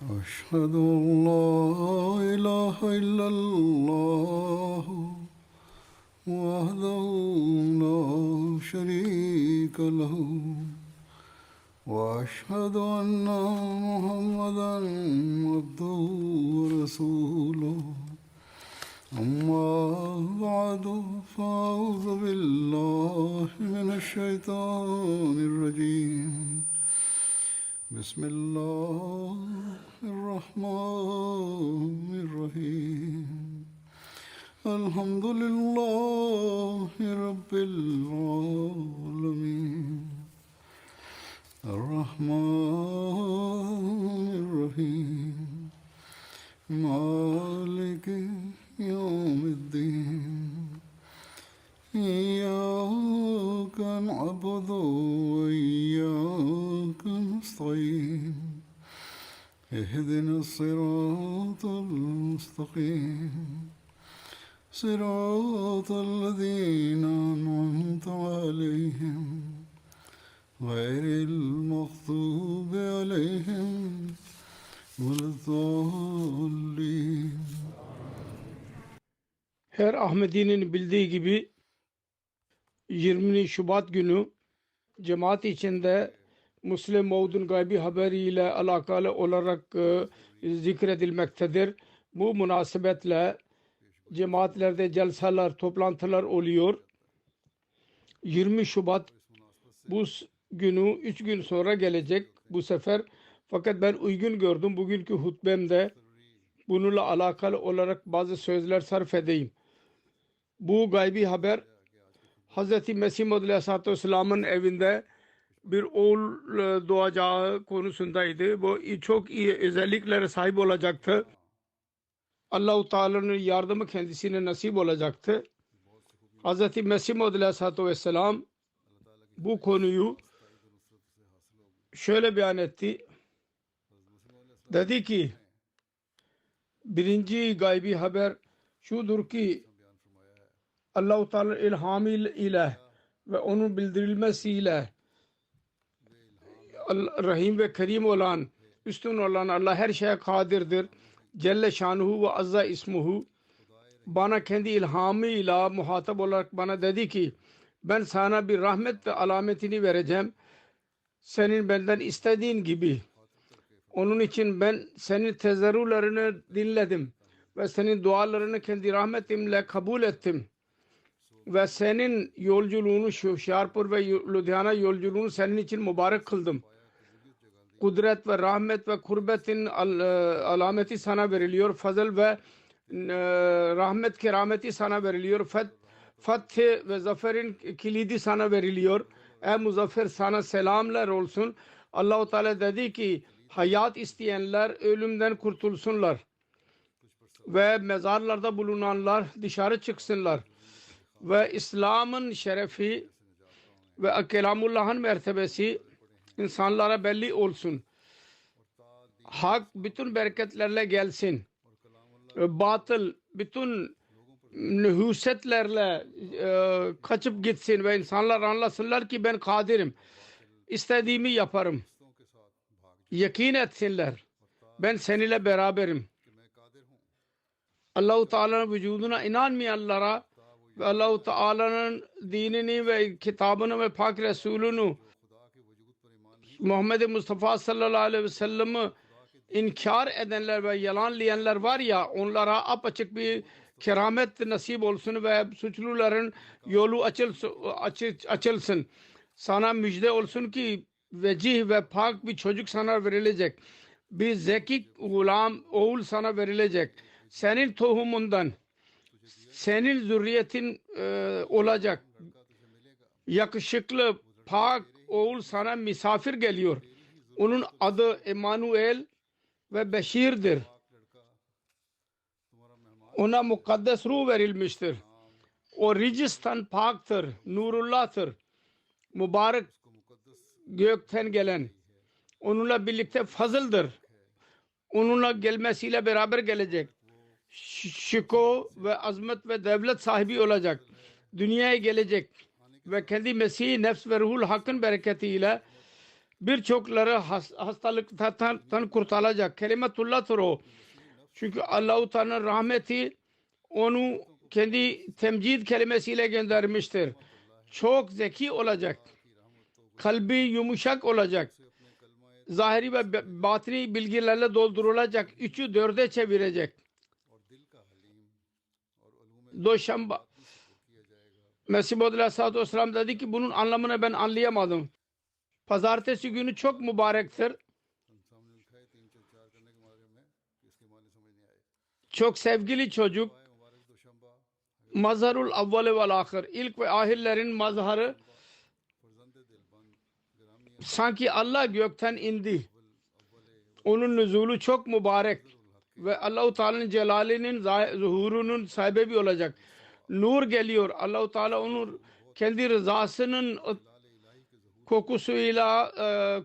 أشهد أن لا إله إلا الله وحده لا شريك له وأشهد أن محمدا عبده ورسوله أما بعد فأعوذ بالله من الشيطان الرجيم بسم الله الرحمن الرحيم الحمد لله رب العالمين الرحمن الرحيم مالك يوم الدين إياك نعبد وإياك نستعين اهدنا الصراط المستقيم صراط الذين أنعمت عليهم غير المغضوب عليهم ولا الضالين. Her Ahmedi'nin bildiği gibi 20 Şubat günü cemaat içinde Müslim Maud'un gaybi haberiyle alakalı olarak zikredilmektedir. Bu münasebetle cemaatlerde celsalar, toplantılar oluyor. 20 Şubat bu günü 3 gün sonra gelecek bu sefer. Fakat ben uygun gördüm bugünkü hutbemde bununla alakalı olarak bazı sözler sarf edeyim. Bu gaybi haber Hz. Mesih Maud Aleyhisselatü Vesselam'ın evinde bir oğul doğacağı konusundaydı. Bu çok iyi özelliklere sahip olacaktı. Allah-u Teala'nın yardımı kendisine nasip olacaktı. Hz. Mesih Maud Aleyhisselatü Vesselam bu konuyu şöyle beyan etti. Dedi ki birinci gaybi haber şudur ki Allah-u Teala ilhamı ile ve onun bildirilmesiyle Rahim ve Kerim olan, üstün olan Allah her şeye kadirdir. Celle şanuhu ve azza ismuhu bana kendi ilhamıyla muhatap olarak bana dedi ki ben sana bir rahmet ve alametini vereceğim. Senin benden istediğin gibi. Onun için ben senin tezerrularını dinledim ve senin dualarını kendi rahmetimle kabul ettim. Ve senin yolculuğunu Şarpur ve Ludhiana yolculuğunu senin için mübarek kıldım. Kudret ve rahmet ve kurbetin alameti sana veriliyor. Fazıl ve rahmet kerameti sana veriliyor. Fethi ve zaferin kilidi sana veriliyor. Ey muzaffer sana selamlar olsun. Allah-u Teala dedi ki hayat isteyenler ölümden kurtulsunlar. Ve mezarlarda bulunanlar dışarı çıksınlar. Ve İslam'ın şerefi ve Kelamullah'ın mertebesi insanlara belli olsun. Hak bütün bereketlerle gelsin. Batıl bütün nühusetlerle kaçıp gitsin ve insanlar anlasınlar ki ben kadirim. İstediğimi yaparım. Yakin etsinler. Ben seninle beraberim. Allah-u Teala'nın vücuduna inanmayanlara ve Allah-u Teala'nın dinini ve kitabını ve Pak Resulünü Muhammed Mustafa sallallahu aleyhi ve sellem'i inkar edenler ve yalanlayanlar var ya onlara apaçık bir keramet nasip olsun ve suçluların yolu açılsın. Sana müjde olsun ki vecih ve pak bir çocuk sana verilecek. Bir zeki gulam oğul sana verilecek. Senin tohumundan senin zürriyetin olacak. Yakışıklı pak oğul sana misafir geliyor. Onun adı Emanuel ve Beşir'dir. Ona mukaddes ruh verilmiştir. O ricistan paktır, nurullah'tır. Mübarek gökten gelen. Onunla birlikte fazıldır. Onunla gelmesiyle beraber gelecek. Şiko ve azmet ve devlet sahibi olacak. Dünyaya gelecek. Ve kendi Mesih nefs ve ruhul hakkın bereketiyle Birçokları hastalıktan kurtarılacak. Kelimetullah'tır o. Çünkü Allah-u Teala'nın rahmeti onu kendi temcid kelimesiyle göndermiştir. Çok zeki olacak. Kalbi yumuşak olacak. Zahiri ve batini bilgilerle doldurulacak. 3'ü 4'e çevirecek. Doşamba Mesih Maud Aleyhisselatü Vesselam dedi ki bunun anlamını ben anlayamadım. Pazartesi günü çok mübarektir. Çok sevgili çocuk, mazharul avvali vel ahir, ilk ve ahirlerin mazharı, sanki Allah gökten indi. Onun nüzulu çok mübarek ve Allah-u Teala'nın celalinin zuhurunun sahibi olacak. Nur geliyor. Allah-u Teala onu kendi rızasının kokusuyla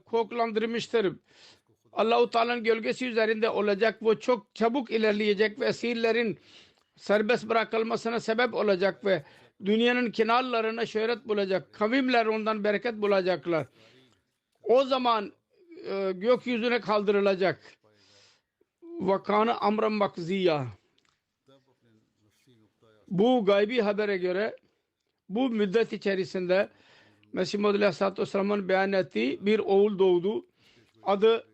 koklandırmıştır. Allah-u Teala'nın gölgesi üzerinde olacak. Bu çok çabuk ilerleyecek ve esirlerin serbest bırakılmasına sebep olacak ve dünyanın kenarlarına şöhret bulacak. Kavimler ondan bereket bulacaklar. O zaman gökyüzüne kaldırılacak. Vakana amran makziya. Bu gaybi habere göre bu müddet içerisinde Mesih Maud Aleyhisselatü Vesselam'ın beyan ettiği bir oğul doğdu. Adı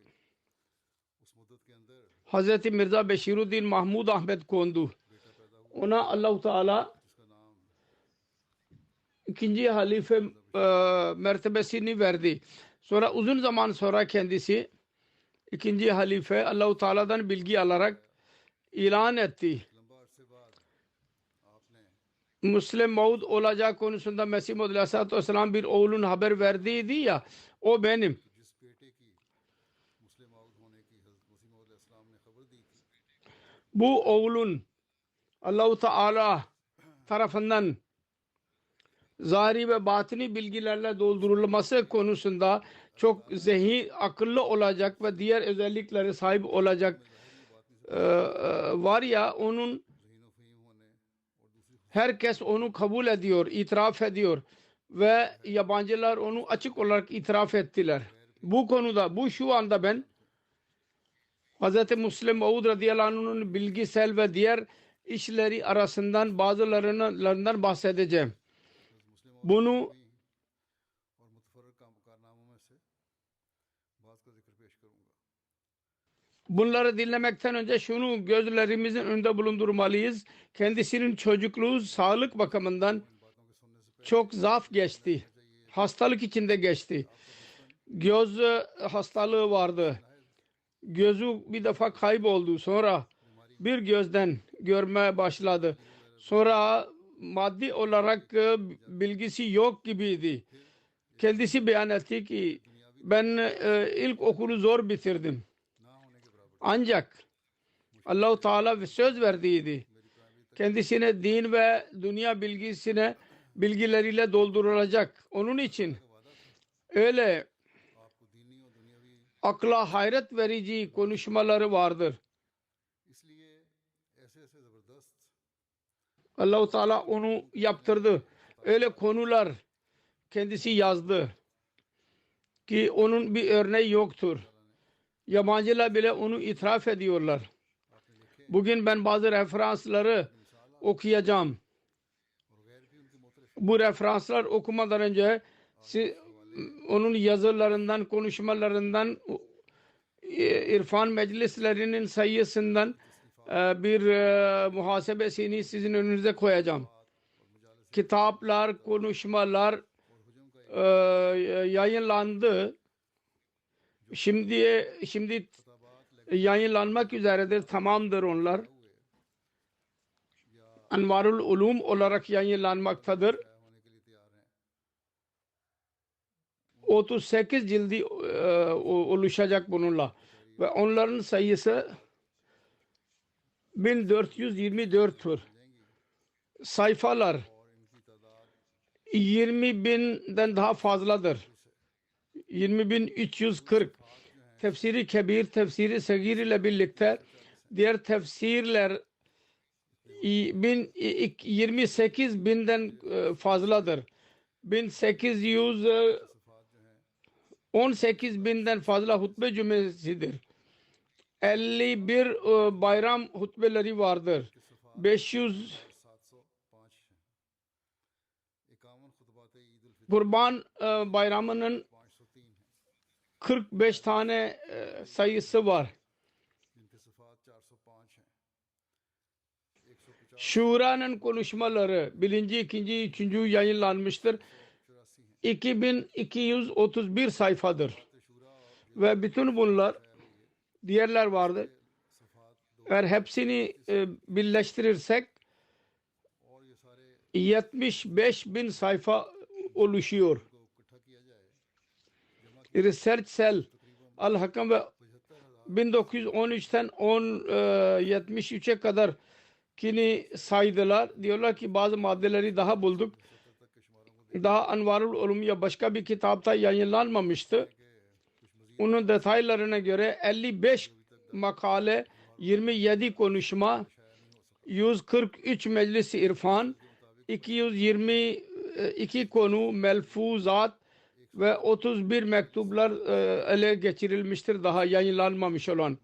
Hz. Mirza Beşiruddin Mahmud Ahmet kondu. Ona Allah-u Teala ikinci halife mertebesini verdi. Sonra uzun zaman sonra kendisi ikinci halife Allah-u Teala'dan bilgi alarak ilan etti. Müslim Maud olacak konusunda Mesih Maud Aleyhisselatü Vesselam bir oğlun haber verdiydi ya, o benim. Bu oğlun Allah-u Teala tarafından zahiri ve batini bilgilerle doldurulması konusunda çok zihin, akıllı olacak ve diğer özelliklere sahip olacak var ya, onun herkes onu kabul ediyor, itiraf ediyor ve yabancılar onu açık olarak itiraf ettiler. Bu konuda, şu anda ben Hz. Müslim Maud radıyallahu anh'ın bilgisel ve diğer işleri arasından bazılarından bahsedeceğim. Bunları dinlemekten önce şunu gözlerimizin önünde bulundurmalıyız. Kendisinin çocukluğu sağlık bakımından çok zaf geçti. Hastalık içinde geçti. Göz hastalığı vardı. Gözü bir defa kayboldu. Sonra bir gözden görmeye başladı. Sonra maddi olarak bilgisi yok gibiydi. Kendisi beyan etti ki ben ilk okulu zor bitirdim. Ancak Allah-u Teala söz verdiydi. Kendisine din ve dünya bilgileriyle doldurulacak. Onun için öyle akla hayret verici konuşmaları vardır. Allah-u Teala onu yaptırdı. Öyle konular kendisi yazdı ki onun bir örneği yoktur. Yabancılar bile onu itiraf ediyorlar. Bugün ben bazı referansları okuyacağım. Bu referanslar okumadan önce onun yazılarından, konuşmalarından, irfan meclislerinin sayısından bir muhasebesini sizin önünüze koyacağım. Kitaplar, konuşmalar yayınlandı. Şimdi yayınlanmak üzeredir. Tamamdır onlar. Envarul Ulum olarak yayınlanmaktadır. 38 cildi oluşacak bununla. Ve onların sayısı 1424'tür. Sayfalar 20.000'den daha fazladır. 20.340. Tefsiri Kebir, Tefsiri Sagir ile birlikte diğer tefsirler 28.000'den fazladır. 1800 18.000'den fazla hutbe cümlesidir. 51 bayram hutbeleri vardır. 500 Kurban bayramının 45 tane sayısı var. Şura'nın konuşmaları 1. 2. 3. yayınlanmıştır. 2231 sayfadır. Ve bütün bunlar diğerler vardır. Eğer hepsini birleştirirsek 75.000 sayfa oluşuyor. Research Cell Al-Hakam ve 1913'ten 73'e kadar kini saydılar. Diyorlar ki bazı maddeleri daha bulduk. Daha Anvarul Ulum ya başka bir kitapta yayınlanmamıştı. Onun detaylarına göre 55 makale, 27 konuşma, 143 meclis-i irfan, 222 konu, melfuzat ve 31 mektuplar ele geçirilmiştir daha yayınlanmamış olan.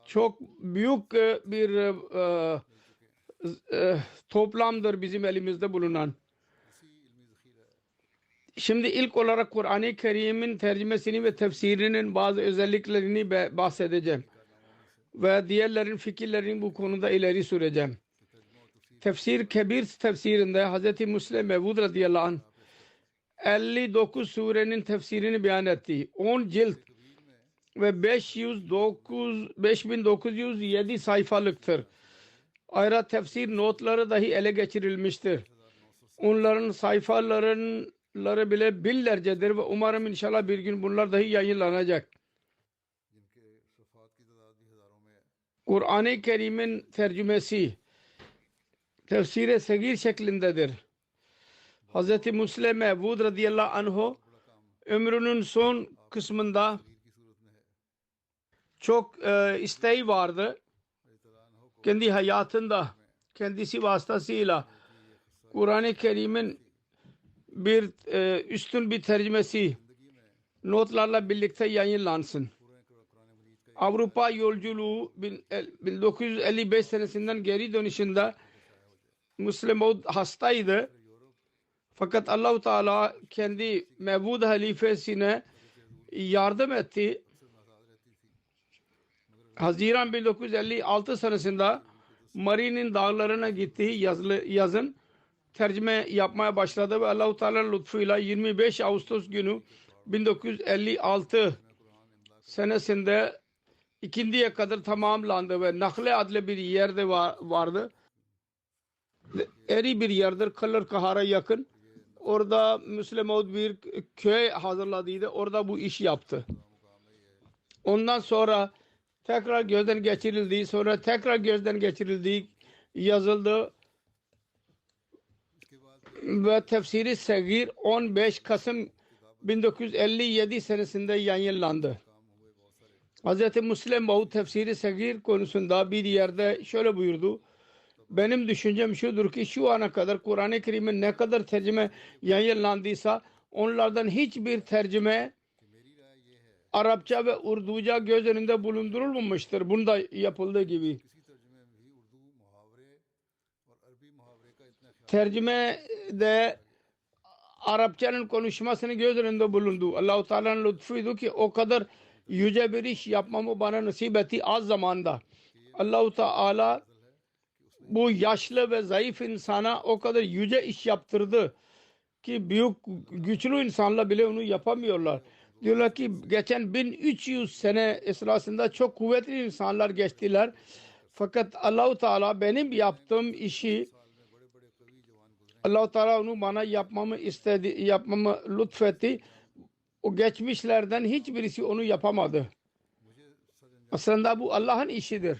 Çok büyük bir toplamdır bizim elimizde bulunan. Şimdi ilk olarak Kur'an-ı Kerim'in tercümesini ve tefsirinin bazı özelliklerini bahsedeceğim. Ve diğerlerin fikirlerini bu konuda ileri süreceğim. Tefsir Kebir tefsirinde Hz. Müslim Mevud radıyallahu anh 59 surenin tefsirini beyan etti. 10 cilt ve 5907 sayfalıktır. Ayrıca tefsir notları dahi ele geçirilmiştir. Onların sayfaları bile binlercedir ve umarım inşallah bir gün bunlar dahi yayınlanacak. Kur'an-ı Kerim'in tercümesi tefsir-i segir şeklindedir. Hz. Müslim Mevud radıyallahu anh ömrünün son kısmında çok isteği vardı. Kendi hayatında kendisi vasıtasıyla Kur'an-ı Kerim'in bir üstün bir tercümesi notlarla birlikte yayınlansın. Avrupa yolculuğu 1955 senesinden geri dönüşünde Müslim Mevud hastaydı. Fakat Allah-u Teala kendi Mevud halifesine yardım etti. Haziran 1956 senesinde Mari'nin dağlarına gitti yazın. Tercüme yapmaya başladı ve Allah-u Teala lütfuyla 25 Ağustos günü 1956 senesinde ikindiye kadar tamamlandı ve Nakle adlı bir yerde vardı. Eri bir yerdir. Kalır Kahar'a yakın. Orada Müslim Mevud bir köy hazırladıydı. Orada bu iş yaptı. Ondan sonra tekrar gözden geçirildi. Sonra tekrar gözden geçirildi. Yazıldı. Ve Tefsir-i Segir 15 Kasım 1957 senesinde yayınlandı. Hz. Müslim Mevud Tefsir-i Segir konusunda bir yerde şöyle buyurdu. Benim düşüncem şudur ki şu ana kadar Kur'an-ı Kerim'in ne kadar tercüme yayınlandıysa onlardan hiçbir tercüme Arapça ve Urduca göz önünde bulundurulmamıştır. Bunda yapıldığı gibi. Tercüme de Arapçanın konuşmasını göz önünde bulundu. Allah-u Teala'nın lütfuydu ki o kadar yüce bir iş yapmamı bana nasip etti az zamanda. Allah-u Teala bu yaşlı ve zayıf insana o kadar yüce iş yaptırdı ki büyük güçlü insanlar bile onu yapamıyorlar. Diyorlar ki geçen 1300 sene esnasında çok kuvvetli insanlar geçtiler. Fakat Allah-u Teala benim yaptığım işi Allah-u Teala onu bana yapmamı istedi, yapmamı lütfetti. O geçmişlerden hiçbirisi onu yapamadı. Aslında bu Allah'ın işidir.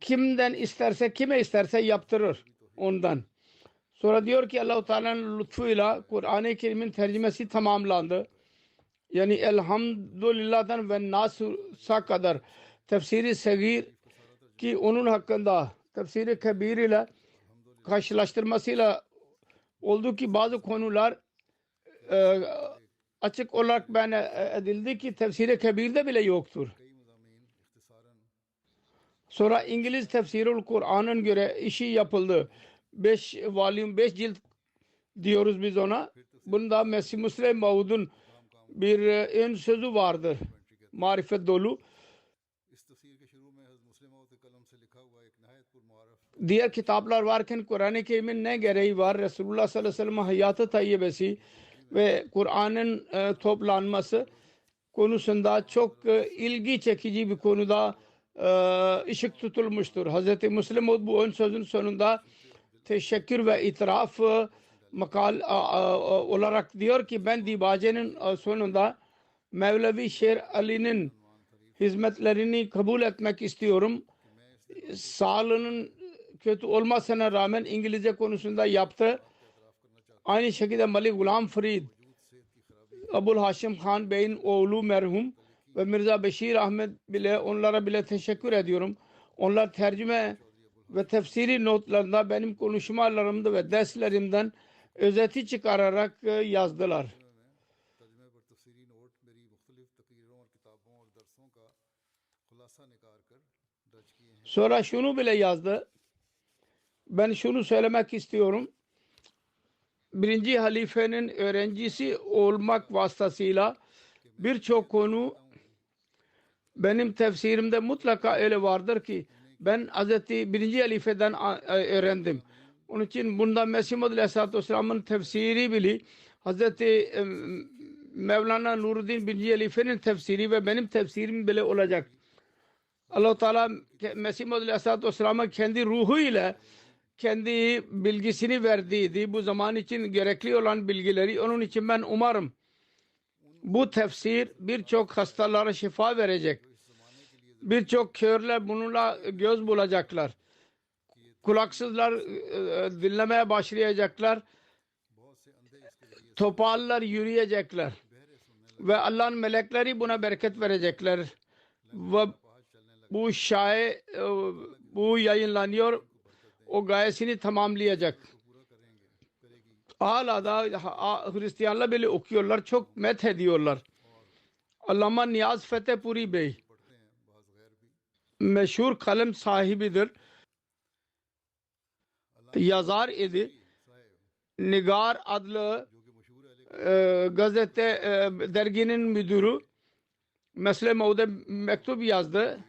Kimden isterse, kime isterse yaptırır ondan. Sonra diyor ki Allah-u Teala'nın lütfuyla Kur'an-ı Kerim'in tercümesi tamamlandı. Yani Elhamdülillah'dan ve Nas'a kadar Tefsir-i Segir ki onun hakkında Tefsir-i Kebir ile karşılaştırmasıyla oldu ki bazı konular açık olarak beyan edildi ki Tefsir-i Kebir'de bile yoktur. Sonra İngiliz Tefsirul Kur'an'ın göre işi yapıldı. 5 volume, 5 cilt diyoruz biz ona. Bunda Mesih Musleh Maud'un bir ön sözü vardır. Marifet dolu. Diğer kitaplar varken Kur'an-ı Kerim'in ne gereği var? Resulullah sallallahu aleyhi ve sellem hayatı tayyibesi ve Kur'an'ın toplanması konusunda çok ilgi çekici bir konuda ışık tutulmuştur. Hz. Musleh Maud bu ön sözün sonunda teşekkür ve itiraf makal olarak diyor ki ben Dibace'nin sonunda Mevlevi Şer Ali'nin hizmetlerini kabul etmek istiyorum. Sağlığının kötü olmasına rağmen İngilizce konusunda yaptı. Aynı şekilde Malik Gulam Farid, Abul Haşim Khan Bey'in oğlu merhum ve Mirza Beşir Ahmet bile onlara bile teşekkür ediyorum. Onlar tercüme ve tefsiri notlarında benim konuşmalarımda ve derslerimden özeti çıkararak yazdılar. Sonra şunu bile yazdı. Ben şunu söylemek istiyorum. Birinci halifenin öğrencisi olmak vasıtasıyla birçok konu benim tefsirimde mutlaka öyle vardır ki ben Hazreti birinci halifeden öğrendim. Onun için bunda Mesih Muhammed Aleyhisselatü Vesselam'ın tefsiri bile Hazreti Mevlana Nuruddin birinci halifenin tefsiri ve benim tefsirim bile olacak. Allah-u Teala Mesih Muhammed Aleyhisselatü Vesselam'a kendi ruhu ile kendi bilgisini verdiydi. Bu zaman için gerekli olan bilgileri. Onun için ben umarım bu tefsir birçok hastalara şifa verecek. Birçok körler bununla göz bulacaklar. Kulaksızlar dinlemeye başlayacaklar. Topallar yürüyecekler. Ve Allah'ın melekleri buna bereket verecekler. Ve bu yayınlanıyor. O gayesini tamamlayacak. Hala da Hristiyanlar bile okuyorlar. Çok met ediyorlar. Allama Niyaz Fetehpuri Bey meşhur kalem sahibidir. Yazar idi. Nigar adlı gazete derginin müdürü Mesle Maud'e mektup yazdı.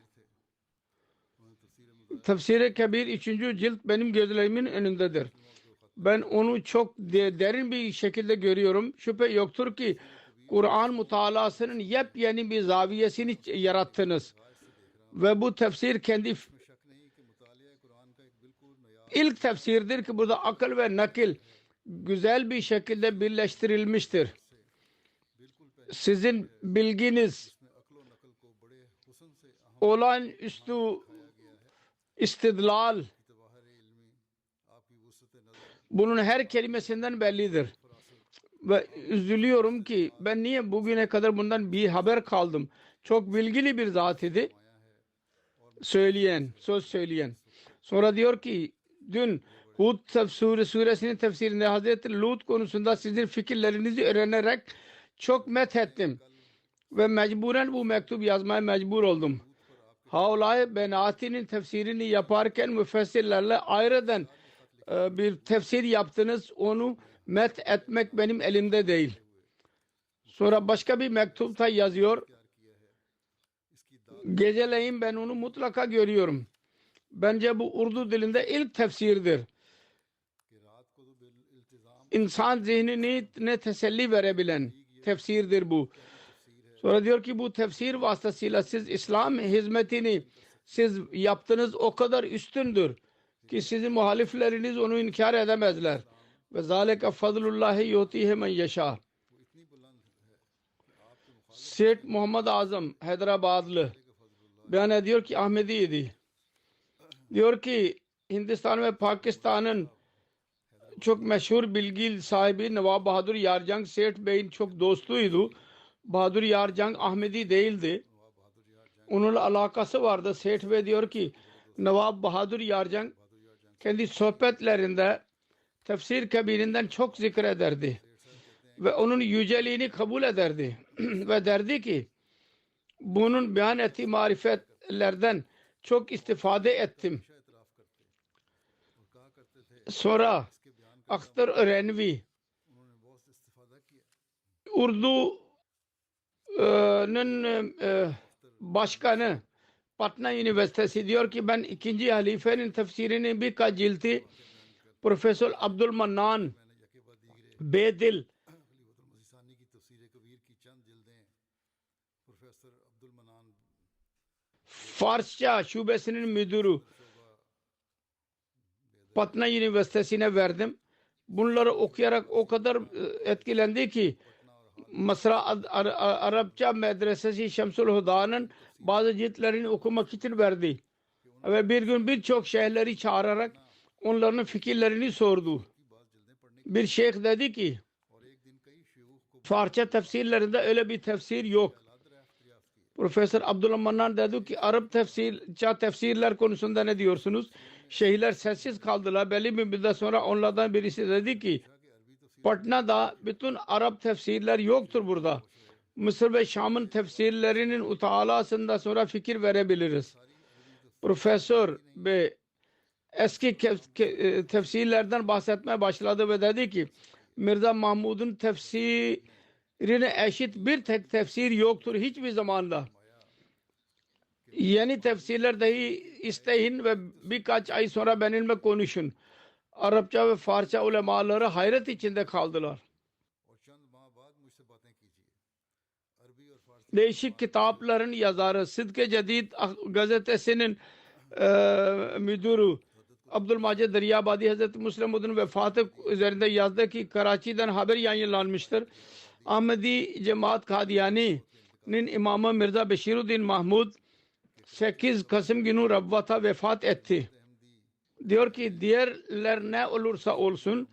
Tefsir-i Kebir 3. cilt benim gözlerimin önündedir. Ben onu çok derin bir şekilde görüyorum. Şüphe yoktur ki Kur'an mutalasının yepyeni bir zaviyesini yarattınız. Ve bu tefsir kendi ilk tefsirdir ki burada akıl ve nakil güzel bir şekilde birleştirilmiştir. Sizin bilginiz olağanüstü istidlal bunun her kelimesinden bellidir. Ve üzülüyorum ki ben niye bugüne kadar bundan bir haber kaldım. Çok bilgili bir zat idi. Söz söyleyen. Sonra diyor ki dün Hud suresinin tefsirinde Hazreti Lut konusunda sizin fikirlerinizi öğrenerek çok methettim. Ve mecburen bu mektup yazmaya mecbur oldum. Havlay Benati'nin tefsirini yaparken müfessirlerle ayrıdan bir tefsir yaptınız. Onu met etmek benim elimde değil. Sonra başka bir mektupta yazıyor. Geceleyin ben onu mutlaka görüyorum. Bence bu Urdu dilinde ilk tefsirdir. İnsan zihnini ne teselli verebilen tefsirdir bu. Sonra diyor ki bu tefsir vasıtasıyla siz İslam hizmetini siz yaptınız o kadar üstündür ki sizin muhalifleriniz onu inkar edemezler. Ve zalike fadlullahi yutihi men yeşâ. Seyit Muhammed Azam Hyderabadlı beyan ediyor ki Ahmediydi. Diyor ki Hindistan ve Pakistan'ın çok meşhur bilgi sahibi Nawab Bahadur Yarjang Seyit Bey'in çok dostuydu. Bahadur Yarjang Ahmedi değildi. Onunla alakası vardı. Seyit Bey diyor ki Nawab Bahadur Yarjang kendi sohbetlerinde tefsir kebirinden çok zikrederdi. ve onun yüceliğini kabul ederdi. Ve derdi ki bunun beyan ettiği marifetlerden çok istifade ettim. Sonra Akhtar Renvi Urdu'nun başkanı Patna Üniversitesi diyor ki ben ikinci halifenin tefsirinin birkaç cilti Profesör Abdülmannan Bedil Farsça şubesinin müdürü Patna Üniversitesi'ne verdim. Bunları okuyarak o kadar etkilendi ki Mısra Arapça Medresesi Şemsul Huda'nın bazı ciltlerini okumak için verdi. Ve bir gün birçok şeyhleri çağırarak onların fikirlerini sordu. Bir şeyh dedi ki Farsça tefsirlerinde öyle bir tefsir yok. Profesör Abdülmannan dedi ki Arap tefsirler konusunda ne diyorsunuz? Şeyhler sessiz kaldılar. Belli bir müddet sonra onlardan birisi dedi ki Patna'da bütün Arap tefsirler yoktur burada. Mısır ve Şam'ın tefsirlerinin utalasında sonra fikir verebiliriz. Profesör ve eski tefsirlerden bahsetmeye başladı ve dedi ki Mirza Mahmud'un tefsirine eşit bir tek tefsir yoktur hiçbir zamanda. Yeni tefsirler dahi isteyin ve birkaç ay sonra benimle konuşun. Arapça ve Farsça ulemaları hayret içinde kaldılar. Değişik kitapların yazarı Sıdk-ı Cedid gazetesinin müdürü Abdülmacid Deryabadi Hazreti Muslimud'un vefatı üzerinde yazdı ki Karachi'den haber yayınlanmıştır. Ahmedi Cemaat Kadiyani'nin imamı Mirza Beşiruddin Mahmud 8 Kasım günü Rabbat'a vefat etti. Diyor ki diğerler ne olursa olsun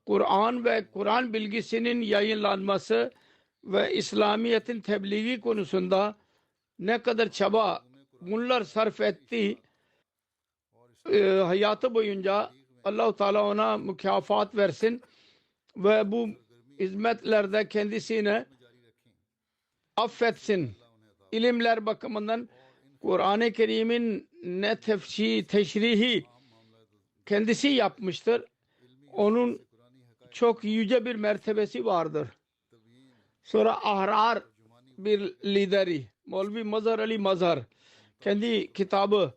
Kur'an ve Kur'an bilgisinin yayınlanması ve İslamiyet'in tebliği konusunda ne kadar çaba bunlar sarf etti. Hayatı boyunca Allah-u Teala ona mükafat versin ve bu hizmetlerde kendisine affetsin. İlimler bakımından Kur'an-ı Kerim'in ne teşrihi kendisi yapmıştır. Onun çok yüce bir mertebesi vardır. Sonra Ahrar bir lideri Maulvi Mazhar Ali Mazhar kendi kitabı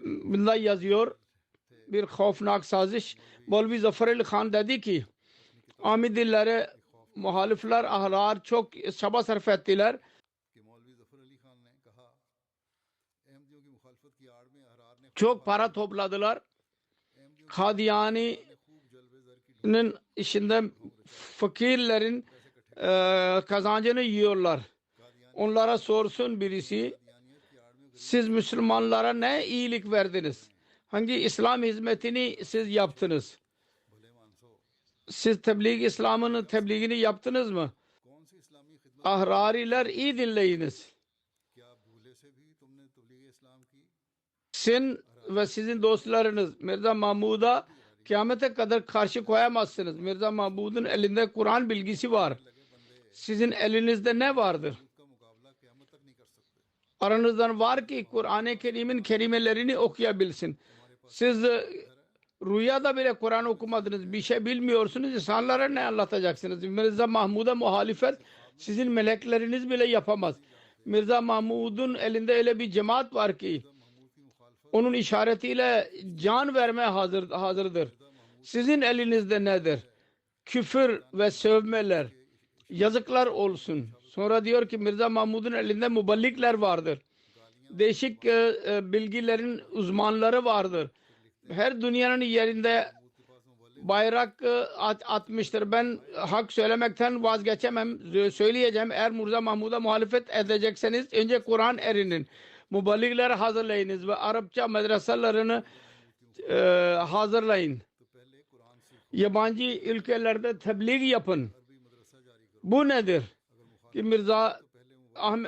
bunda yazıyor. Bir khofnak saziş. Maulvi Zafer Ali Khan dedi ki Ahmedilere muhalifler Ahrar çok çaba sarf ettiler. Çok para topladılar. Kadiyani'nin işinde fakirlerin kazancını yiyorlar. Onlara sorsun birisi siz Müslümanlara ne iyilik verdiniz? Hangi İslam hizmetini siz yaptınız? Siz İslam'ın tebliğini yaptınız mı? Ahrariler iyi dinleyiniz. Sizin ve sizin dostlarınız Mirza Mahmud'a kıyamete kadar karşı koyamazsınız. Mirza Mahmud'un elinde Kur'an bilgisi var. Sizin elinizde ne vardır? Aranızdan var ki Kur'an-ı Kerim'in kelimelerini okuyabilsin. Siz rüyada bile Kur'an okumadınız. Bir şey bilmiyorsunuz. İnsanlara ne anlatacaksınız? Mirza Mahmud'a muhalefet sizin melekleriniz bile yapamaz. Mirza Mahmud'un elinde öyle bir cemaat var ki onun işaretiyle can vermeye hazırdır. Sizin elinizde nedir? Küfür ve sövmeler. Yazıklar olsun. Sonra diyor ki Mirza Mahmud'un elinde muballikler vardır. Değişik bilgilerin uzmanları vardır. Her dünyanın yerinde bayrak atmıştır. Ben hak söylemekten vazgeçemem. Söyleyeceğim. Eğer Mirza Mahmud'a muhalefet edecekseniz önce Kur'an erinin. Muballigler hazırlayınız ve Arapça medreselerini hazırlayın. Yabancı ülkelerde tebliğ yapın. Bu nedir? Ki Mirza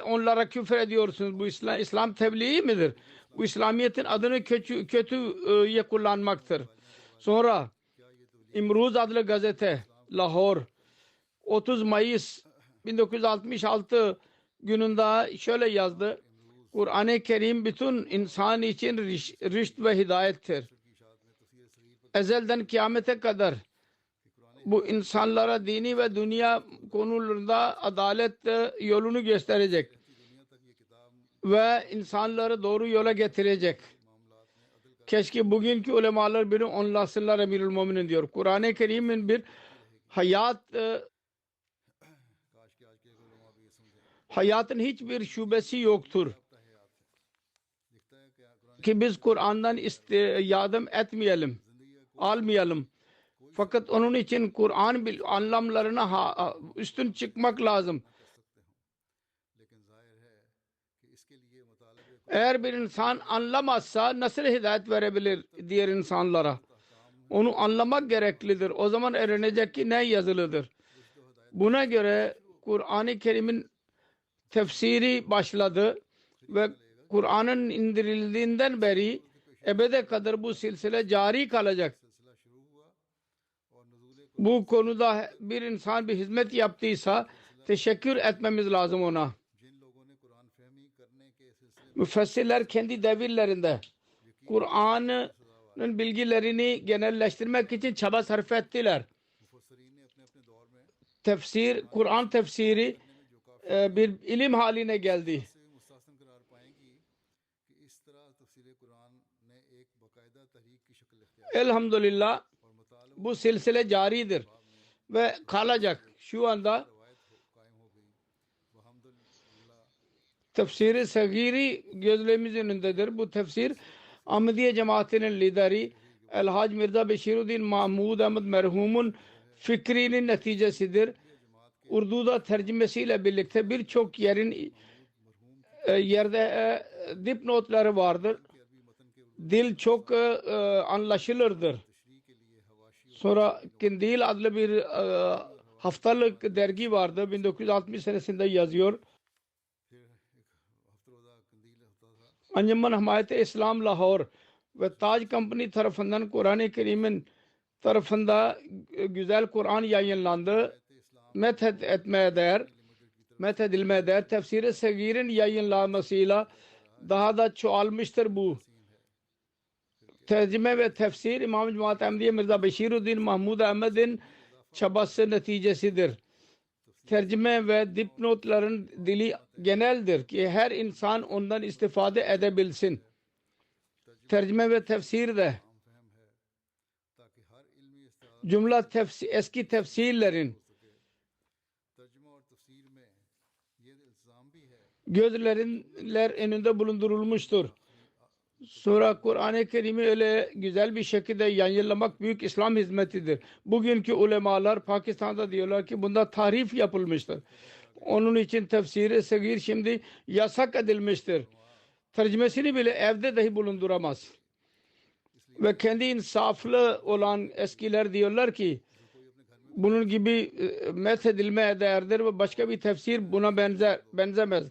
onlara küfür ediyorsunuz. Bu İslam tebliği midir? Bu İslamiyet'in adını kötüye kullanmaktır. Sonra İmruz adlı gazete Lahore 30 Mayıs 1966 gününde şöyle yazdı. Kur'an-ı Kerim bütün insan için rüşt ve hidayettir. Ezelden kıyamete kadar bu insanlara dini ve dünya konularında adalet yolunu gösterecek ve insanları doğru yola getirecek. Keşke bugünkü ulemalar biri onlasınlar Emirül Müminin diyor. Kur'an-ı Kerim'in bir hayatın hiçbir şubesi yoktur. Ki biz Kur'an'dan yardım etmeyelim, almayalım. Fakat onun için Kur'an anlamlarına üstün çıkmak lazım. Eğer bir insan anlamazsa nasıl hidayet verebilir diğer insanlara? Onu anlamak gereklidir. O zaman öğrenecek ki ne yazılıdır. Buna göre Kur'an-ı Kerim'in tefsiri başladı ve Kur'an'ın indirildiğinden beri ebede kadar bu silsile cari kalacak. Bu konuda bir insan bir hizmet yaptıysa teşekkür etmemiz lazım ona. Müfessirler kendi devirlerinde Kur'an'ın bilgilerini genelleştirmek için çaba sarf ettiler. Kur'an tefsiri bir ilim haline geldi. Elhamdülillah bu silsile caridir ve kalacak. Şu anda tefsiri sagiri gözlerimizin önündedir. Bu tefsir Ahmediye cemaatinin lideri El-Hac Mirza Beşiruddin Mahmud Ahmed merhumun fikrinin neticesidir. Urdu'da tercümesiyle birlikte birçok yerde dipnotları vardır. Dil çok anlaşılırdır. Sonra Kindil adlı bir haftalık dergi vardı. 1960 senesinde yazıyor. Anjuman Himayet-i İslam Lahore ve Taj Company tarafından Kur'an-ı Kerim'in tarafında güzel Kur'an yayınlandı. Methedilmeye değer tefsiri segirin yayınlanmasıyla daha da çoğalmıştır bu. Tercüme ve tefsir İmam-ı Cemaat Ahmediye Mirza Beşiruddin Mahmud Ahmed'in çabası neticesidir. Tercüme ve dipnotların dili geneldir ki her insan ondan istifade edebilsin. Tercüme ve tefsir de eski tefsirlerin gözler önünde bulundurulmuştur. Sonra Kur'an-ı Kerim'i öyle güzel bir şekilde yayınlamak büyük İslam hizmetidir. Bugünkü ulemalar Pakistan'da diyorlar ki bunda tahrif yapılmıştır. Onun için tefsiri sagir şimdi yasak edilmiştir. Tercümesini bile evde dahi bulunduramaz. Ve kendi insaflı olan eskiler diyorlar ki bunun gibi methedilmeye değerdir ve başka bir tefsir buna benzemez.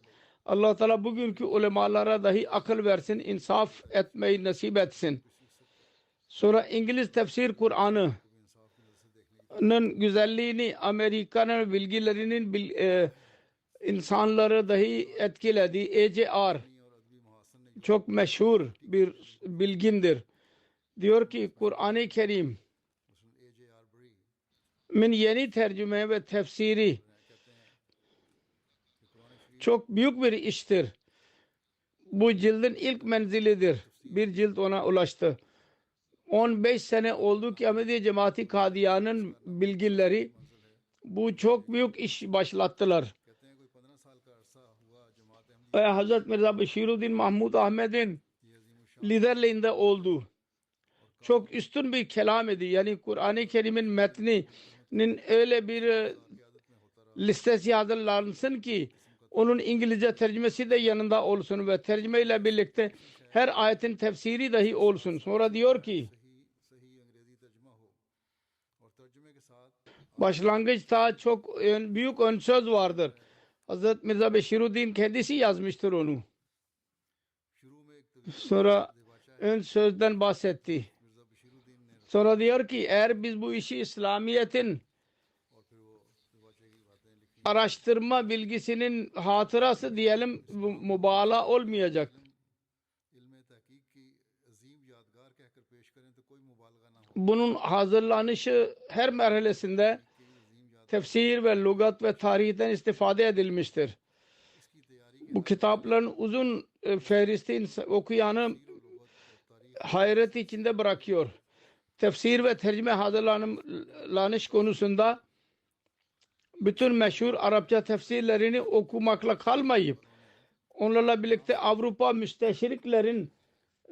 Allah Teala bugünkü ulemalara dahi akıl versin, insaf etmeyi nasip etsin. Sonra İngiliz tefsir Kur'an'ın güzelliğini, Amerika'nın bilgilerinin insanları dahi etkiledi. E.C.R. çok meşhur bir bilgindir. Diyor ki Kur'an-ı Kerim'in yeni tercüme ve tefsiri çok büyük bir iştir. Bu cildin ilk menzilidir. Bir cilt ona ulaştı. 15 sene oldu ki Ahmediye Cemaati Kadiyan'ın bilgileri bu çok büyük iş başlattılar. Hazret Mirza Beşiruddin Mahmud Ahmed'in liderliğinde oldu. Çok üstün bir kelam idi. Yani Kur'an-ı Kerim'in metninin öyle bir listesi hazırlansın ki onun İngilizce tercümesi de yanında olsun ve tercüme ile birlikte her ayetin tefsiri dahi olsun. Sonra diyor ki başlangıçta çok büyük ön söz vardır. Hazret Mirza Beşiruddin kendisi yazmıştır onu. Sonra ön sözden bahsetti. Sonra diyor ki eğer biz bu işi İslamiyet'in araştırma bilgisinin hatırası diyelim, mübalağa olmayacak. इल्म तहकीक की अजीम यादगार कहकर पेश करें तो कोई मुबालगा ना हो। Bunun hazırlanışı her merhalesinde tefsir ve lügat ve tarihten istifade edilmiştir. Bu kitapların uzun fehristi okuyanı hayret içinde bırakıyor. Tefsir ve tercüme hazırlanış konusunda bütün meşhur Arapça tefsirlerini okumakla kalmayıp onlarla birlikte Avrupa müsteşriklerin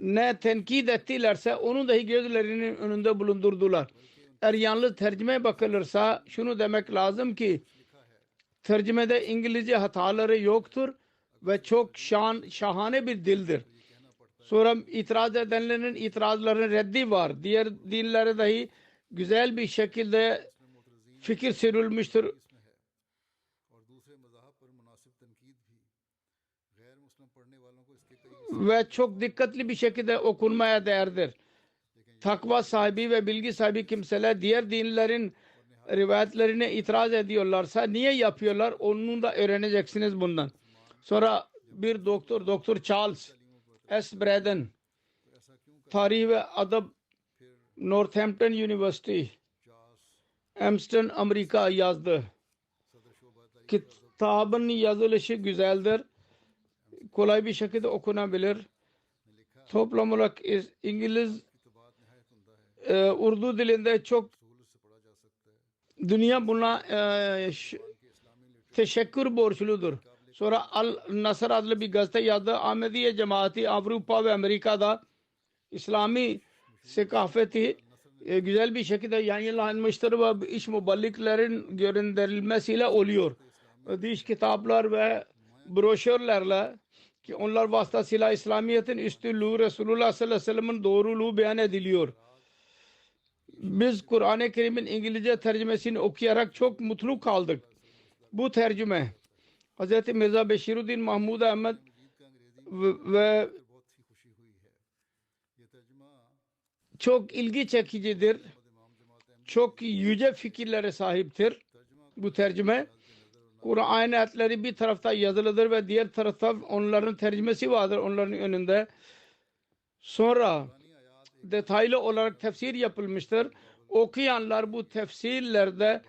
ne tenkit ettilerse onu dahi gözlerinin önünde bulundurdular. Eğer yalnız tercümeye bakılırsa şunu demek lazım ki tercümede İngilizce hataları yoktur ve çok şahane bir dildir. Sonra itiraz edenlerin itirazlarının reddi var. Diğer dinlere dahi güzel bir şekilde fikir sürülmüştür. Ve çok dikkatli bir şekilde okunmaya değerdir. Takva sahibi ve bilgi sahibi kimseler diğer dinlerin rivayetlerine itiraz ediyorlarsa niye yapıyorlar? Onu da öğreneceksiniz bundan. Sonra bir Doktor Charles S. Braden, Tarih ve Adab, Northampton University, Amsterdam, Amerika yazdı. Kitabın yazılışı güzeldir. Kolay bir şekilde okunabilir. Toplam olarak İngiliz, Urdu dilinde çok dünya buna teşekkür borçludur. Sonra Al-Nasr adlı bir gazete yazdı. Ahmediye cemaati Avrupa ve Amerika'da İslami sekafeti güzel bir şekilde yayınlanmıştır ve iş muballiklerin gönderilmesiyle oluyor. Diş kitaplar ve broşürlerle ki onlar vasıtasıyla İslamiyet'in üstünlüğü, Resulullah sallallahu aleyhi ve sellem'in doğruluğu beyan ediliyor. Biz Kur'an-ı Kerim'in İngilizce tercümesini okuyarak çok mutlu kaldık. Bu tercüme Hz. Mirza Beşiruddin Mahmud Ahmed ve çok ilgi çekicidir. Çok yüce fikirlere sahiptir. Bu tercüme Kur'an ayetleri bir tarafta yazılıdır ve diğer tarafta onların tercümesi vardır onların önünde. Sonra detaylı olarak tefsir yapılmıştır. Okuyanlar bu tefsirlerde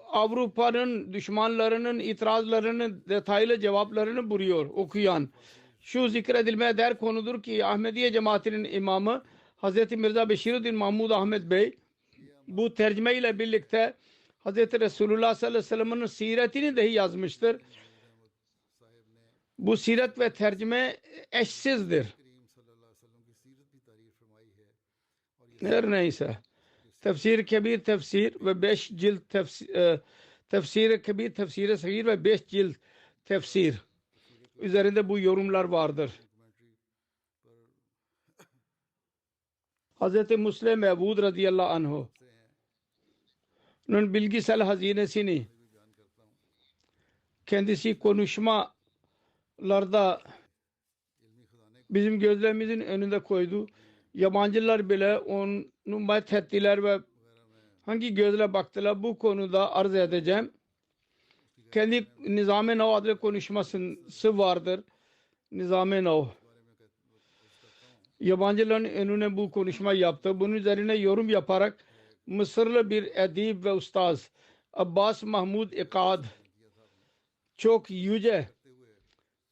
Avrupa'nın düşmanlarının itirazlarının detaylı cevaplarını buluyor okuyan. Şu zikredilmeye değer konudur ki Ahmediye cemaatinin imamı Hz. Mirza Beşiruddin Mahmud Ahmed Bey bu tercüme ile birlikte Hz. Resulullah sallallahu aleyhi ve sellem'in siretini dahi yazmıştır. Bu siret ve tercüme eşsizdir. Her neyse. Tefsir Kebir tefsir ve 5 cilt tefsir Kebir tefsir Sagir ve 5 cilt tefsir üzerinde bu yorumlar vardır. Hz. Musleh Mevud radıyallahu anh'ın bilgisel hazinesini kendisi konuşmalarda bizim gözlerimizin önünde koydu. Yabancılar bile onu methettiler ve hangi gözle baktılar bu konuda arz edeceğim. Kendi Nizam-ı Nav adlı konuşması vardır. Nizam-ı Nav. Yabancıların önüne bu konuşma yaptı. Bunun üzerine yorum yaparak Mısırlı bir edip ve ustaz Abbas Mahmud İkad çok yüce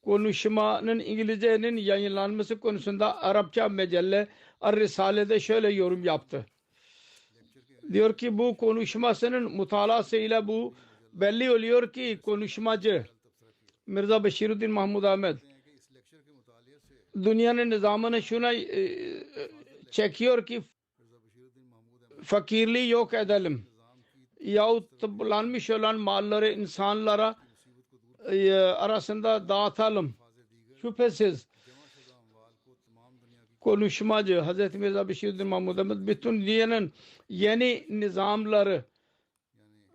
konuşmanın İngilizcenin yayınlanması konusunda Arapça mecelle Ar-Risale'de şöyle yorum yaptı. Diyor ki bu konuşmasının mutalasıyla bu belli oluyor ki konuşmacı Mirza Beşiruddin Mahmud Ahmed dünyanın nizamını şuna çekiyor ki fakirliği yok edelim yahut toplanmış olan malları insanlara arasında dağıtalım. Şüphesiz konuşmacı Hz. Mirza Beşiruddin Mahmud Ahmed bütün dünyanın yeni nizamları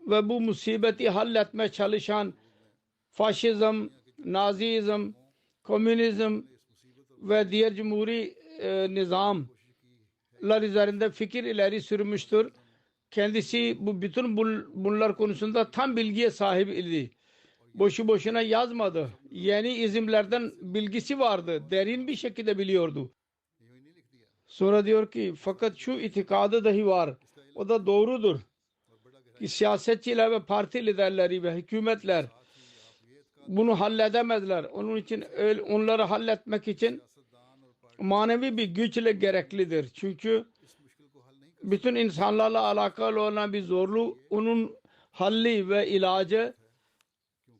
ve bu musibeti halletmeye çalışan faşizm, nazizm, komünizm ve diğer cumhuri nizamlar üzerinde fikir ileri sürmüştür kendisi bütün bunlar konusunda tam bilgiye sahip idi. Boşu boşuna yazmadı. Yeni izimlerden bilgisi vardı. Derin bir şekilde biliyordu. Sonra diyor ki fakat şu itikadı dahi var. O da doğrudur. Ki siyasetçiler ve parti liderleri ve hükümetler bunu halledemezler. Onun için onları halletmek için manevi bir güçle gereklidir. Çünkü bütün insanlarla alakalı olan bir zorluğu, onun halli ve ilacı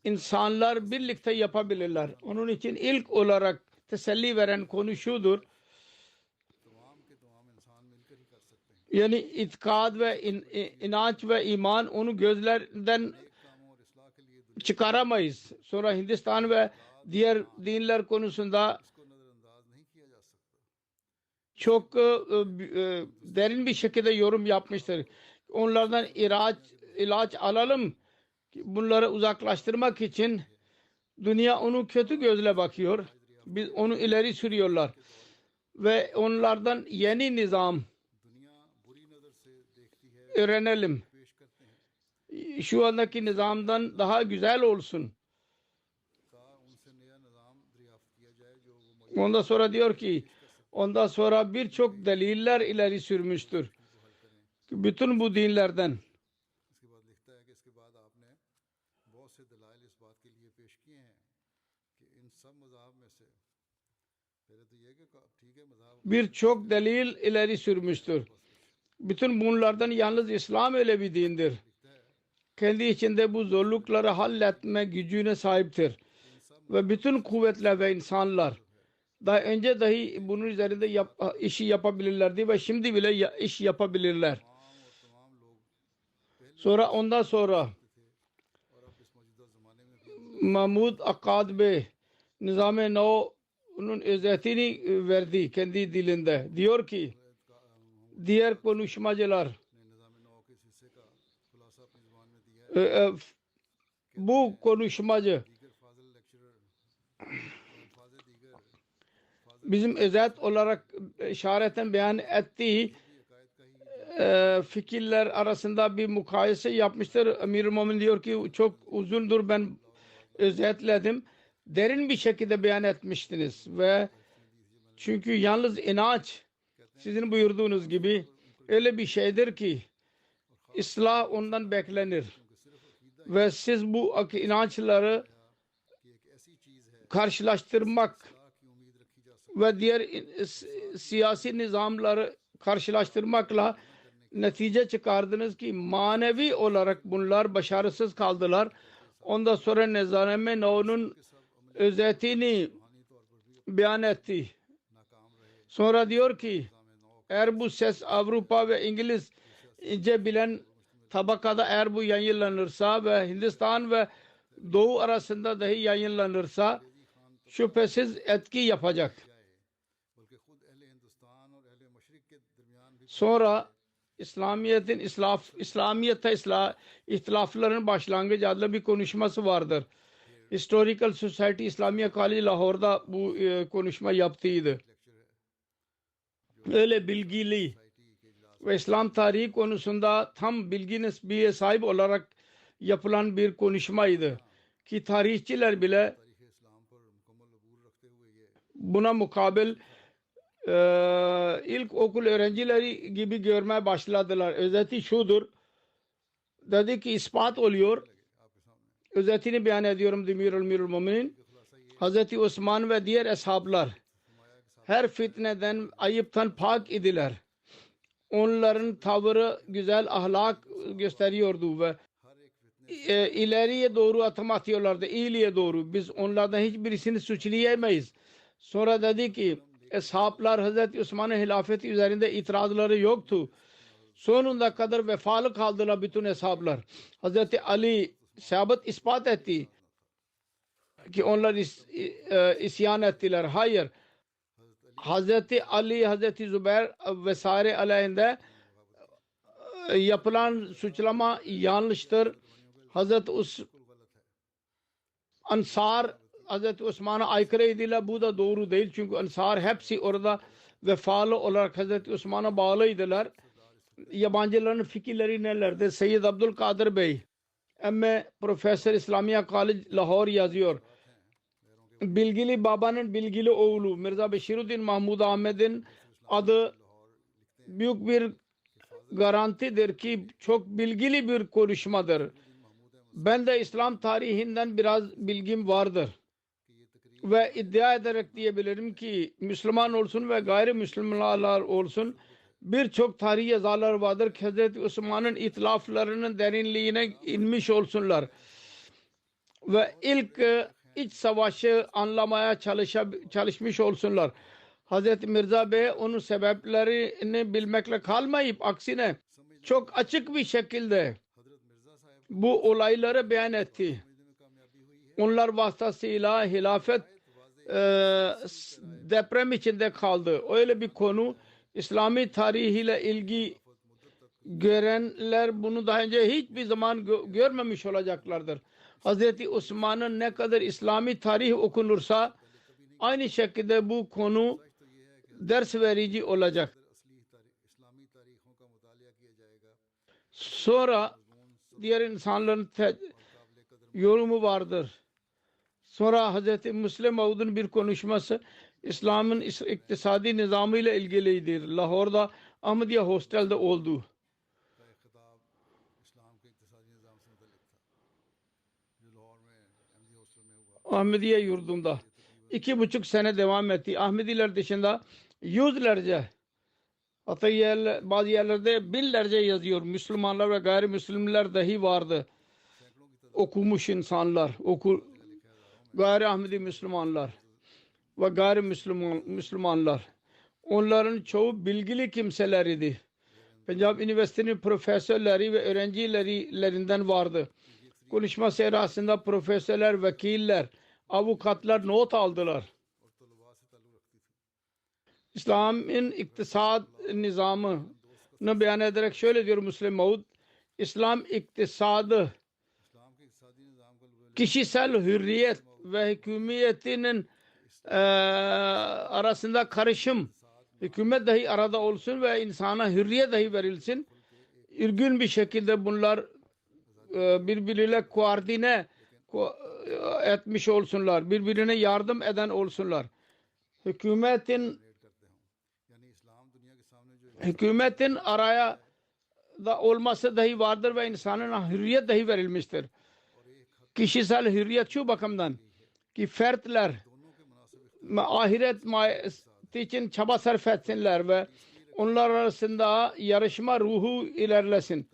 insanlar birlikte yapabilirler. Onun için ilk olarak teselli veren konu şudur. Yani itikad ve inanç ve iman onu gözlerden çıkaramayız. Sonra Hindistan ve diğer dinler konusunda çok derin bir şekilde yorum yapmıştır. Onlardan ilaç alalım. Bunları uzaklaştırmak için dünya onu kötü gözle bakıyor. Biz onu ileri sürüyorlar. Ve onlardan yeni nizam öğrenelim. Şu andaki nizamdan daha güzel olsun. Ondan sonra diyor ki ondan sonra birçok deliller ileri sürmüştür. Bütün bu dinlerden birçok delil ileri sürmüştür. Bütün bunlardan yalnız İslam öyle bir dindir. Kendi içinde bu zorlukları halletme gücüne sahiptir. Ve bütün kuvvetler ve insanlar daha önce dahi bunun üzerinde işi yapabilirlerdi ve şimdi bile iş yapabilirler. Ondan sonra Mahmud Akkad Bey Nizam-ı Nov'un özetini verdi kendi dilinde. Diyor ki diğer konuşmacılar bu konuşmacı bizim özet olarak işareten beyan ettiği fikirler arasında bir mukayese yapmıştır. Emir-i Mumin diyor ki çok uzundur, ben özetledim. Derin bir şekilde beyan etmiştiniz ve çünkü yalnız inanç sizin buyurduğunuz gibi öyle bir şeydir ki ıslah ondan beklenir ve siz bu inançları karşılaştırmak ve diğer siyasi nizamları karşılaştırmakla netice çıkardınız ki manevi olarak bunlar başarısız kaldılar. Ondan sonra Nizam-ı Nov'un özetini beyan etti. Sonra diyor ki eğer bu ses Avrupa ve İngilizce bilen tabakada eğer bu yayınlanırsa ve Hindistan ve Doğu arasında dahi yayınlanırsa şüphesiz etki yapacak. Sonra İslamiyet'te ihtilafların başlangıcı adlı bir konuşması vardır. Historical Society İslamiye College Lahore'da bu konuşma yaptıydı. Öyle bilgili ve İslam tarihi konusunda tam bilgi nisbiye sahip olarak yapılan bir konuşmaydı. Ki tarihçiler bile buna mukabil ilk okul öğrencileri gibi görmeye başladılar. Özeti şudur. Dedi ki ispat oluyor. Özetini beyan ediyorum Emirül Müminin. Hazreti Osman ve diğer ashablar her fitneden, ayıptan pak idiler. Onların tavrı güzel ahlak gösteriyordu ve ileriye doğru adım atıyorlardı. İyiliğe doğru. Biz onlardan hiçbirisini suçlayamayız. Sonra dedi ki ashablar Hazreti Osman'ın hilafeti üzerinde itirazları yoktu. Sonuna kadar vefalı kaldılar bütün ashablar. Hazreti Ali sabit ispat etti ki onlar isyan ettiler. Hayır. Hazreti Ali, Hazreti Zübeyir vesaire aleyhinde yapılan suçlama yanlıştır. Hazreti Ansar Hazreti Osman'a aykırıydılar. Bu da doğru değil. Çünkü Ansar hepsi orada vefalı olarak Hazreti Osman'a bağlıydılar. yabancıların fikirleri nelerdir? Seyyid Abdülkadir Bey M.A. Profesör İslamiye College Lahore yazıyor. Bilgili Baba'nın bilgili oğlu Mirza Beşiruddin Mahmud Ahmed'in adı büyük bir garantidir ki çok bilgili bir konuşmadır. Ben de İslam tarihinden biraz bilgim vardır. Ve iddia ederek diyebilirim ki Müslüman olsun ve gayrimüslimler olsun birçok tarihi yazarlar vardır ki Hazreti Osman'ın itilaflarının derinliğine inmiş olsunlar. Ve ilk iç savaşı anlamaya çalışmış olsunlar. Hazreti Mirza Bey onun sebeplerini bilmekle kalmayıp aksine çok açık bir şekilde bu olayları beyan etti. Onlar vasıtasıyla hilafet deprem içinde kaldı. Öyle bir konu İslami tarihiyle ilgi görenler bunu daha önce hiçbir zaman görmemiş olacaklardır. Hazreti Osman'ın ne kadar İslami tarih okunursa aynı şekilde bu konu ders verici olacak. Sonra diğer insanların yorumu vardır. Sonra Hazreti Müslim Maud'un bir konuşması İslam'ın iktisadi nizamıyla ilgilidir. Lahore'da Ahmediye Hostel'de oldu. Ahmediye yurdunda 2,5 sene devam etti. Ahmediler dışında yüzlerce, hatta bazı yerlerde binlerce yazıyor. Müslümanlar ve gayrimüslimler dahi vardı. Okumuş insanlar, gayri Ahmedi Müslümanlar ve gayrimüslimler. Onların çoğu bilgili kimseler idi. Punjab Üniversitesi'nin profesörleri ve öğrencilerinden vardı. Konuşma sırasında profesörler, vekiller, avukatlar not aldılar. İslam'ın iktisad nizamını beyan ederek şöyle diyor Müslim Maud: İslam iktisadı kişisel hürriyet ve hükümetinin arasında karışım, hükümet dahi arada olsun ve insana hürriyet dahi verilsin. İlgin bir şekilde bunlar birbiriyle koordine etmiş olsunlar. Birbirine yardım eden olsunlar. Hükümetin araya da olması dahi vardır ve insanın hürriyet dahi verilmiştir. Kişisel hürriyet şu bakımdan ki fertler ahiret için çaba sarf etsinler ve onlar arasında yarışma ruhu ilerlesin.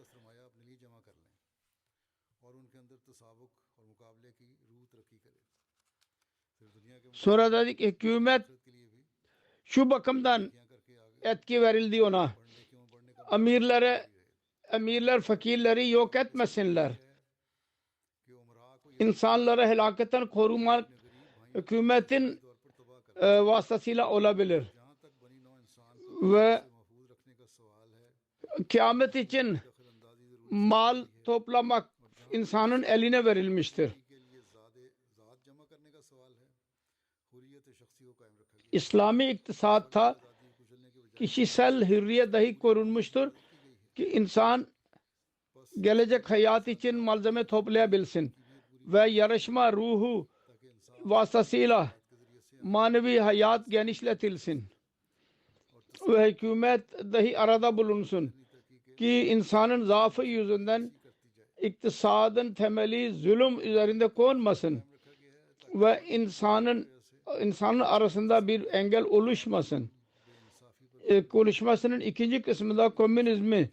Sonra dedik hükümet şu bakımdan etki verildi ona. Emirler fakirleri yok etmesinler. İnsanları helaketten korumak hükümetin vasıtasıyla olabilir. Ve kıyamet için mal toplamak insanın eline verilmiştir. İslami iktisatta kişisel hürriyet dahi korunmuştur ki insan gelecek hayat için malzeme toplayabilsin ve yarışma ruhu vasıtasıyla manevi hayat genişletilsin ve hükümet dahi arada bulunsun ki insanın zaafı yüzünden iktisadın temeli zulüm üzerinde konmasın ve insanın arasında bir engel oluşmasın. Konuşmasının ikinci kısmında komünizmi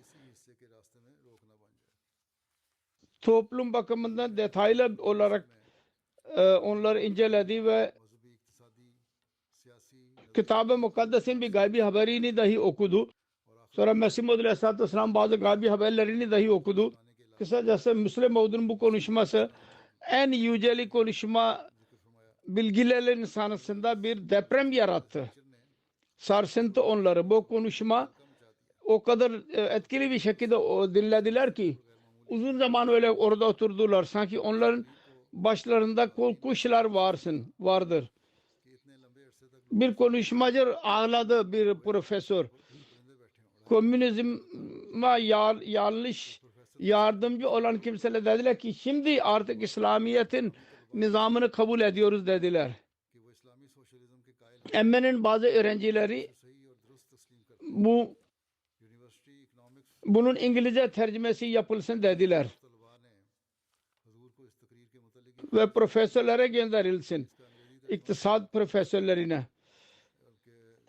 toplum bakımından detaylı olarak onları inceledi ve Kitab-ı Mukaddes'in bir gaybi haberini dahi okudu. Sonra Mesih Maud Aleyhisselatü Vesselam bazı gaybi haberlerini dahi okudu. Kısacası Müslim Maud'un bu konuşması en yüceli konuşma, bilgilerle insanısında bir deprem yarattı. Sarsıntı onları. Bu konuşma o kadar etkili bir şekilde dinlediler ki uzun zaman öyle orada oturdular. Sanki onların başlarında kuşlar vardır. Bir konuşmacı ağladı, bir profesör. komünizme yanlış yardımcı olan kimseler dediler ki şimdi artık İslamiyet'in nizamını kabul ediyoruz dediler. कि वो इस्लामी सोशलिज्म के कायल MN'in bazı öğrencileri सही और दुरुस्त तस्लीम करते bu university economics bunun İngilizce tercümesi yapılsın dediler तलबा ने हजूर को इस तकरीर के मुतल्लिक ve profesörlere gönderilsin. İktisat profesörlerine.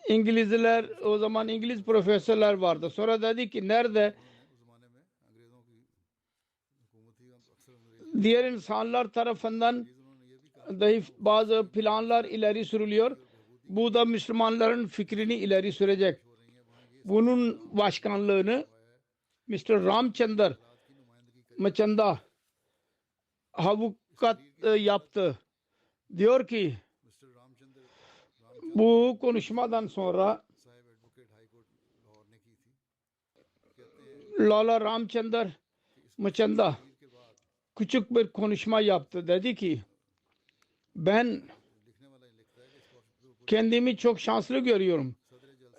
İngilizler o zaman İngiliz profesörler vardı. Sonra dedi ki nerede उस जमाने में अंग्रेजों की हुकूमत थी अक्सर अंग्रेज diğer insanlar tarafından उन्होंने ये भी कहा dahi bazı planlar ileri sürülüyor. Bu da Müslümanların fikrini ileri sürecek. Bunun başkanlığını Mr. Ramchandar Machanda avukat yaptı. Diyor ki mister Ramchandra bu konuşmadan sonra साहब एडवोकेट हाई कोर्ट लाहौर ने की थी कहते हैं Lala Ramchandar Machanda के बाद küçük bir konuşma yaptı. Dedi ki ben लिखने वाला ये लिखता है कि इस वक्त kendimi çok şanslı görüyorum.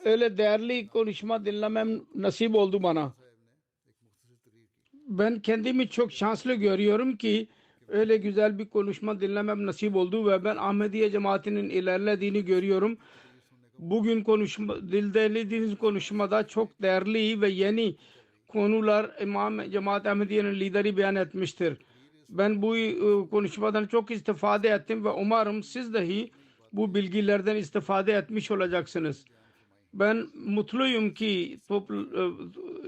Öyle değerli konuşma dinlemem nasip oldu bana. साहब ने एक मुख्तसर तकरीर की Ben kendimi çok şanslı görüyorum ki öyle güzel bir konuşma dinlemem nasip oldu ve ben Ahmediye cemaatinin ilerlediğini görüyorum. Bugün dinlediğiniz konuşmada çok değerli ve yeni konular İmam Cemaat Ahmediye'nin lideri beyan etmiştir. Ben bu konuşmadan çok istifade ettim ve umarım siz dahi bu bilgilerden istifade etmiş olacaksınız. Ben mutluyum ki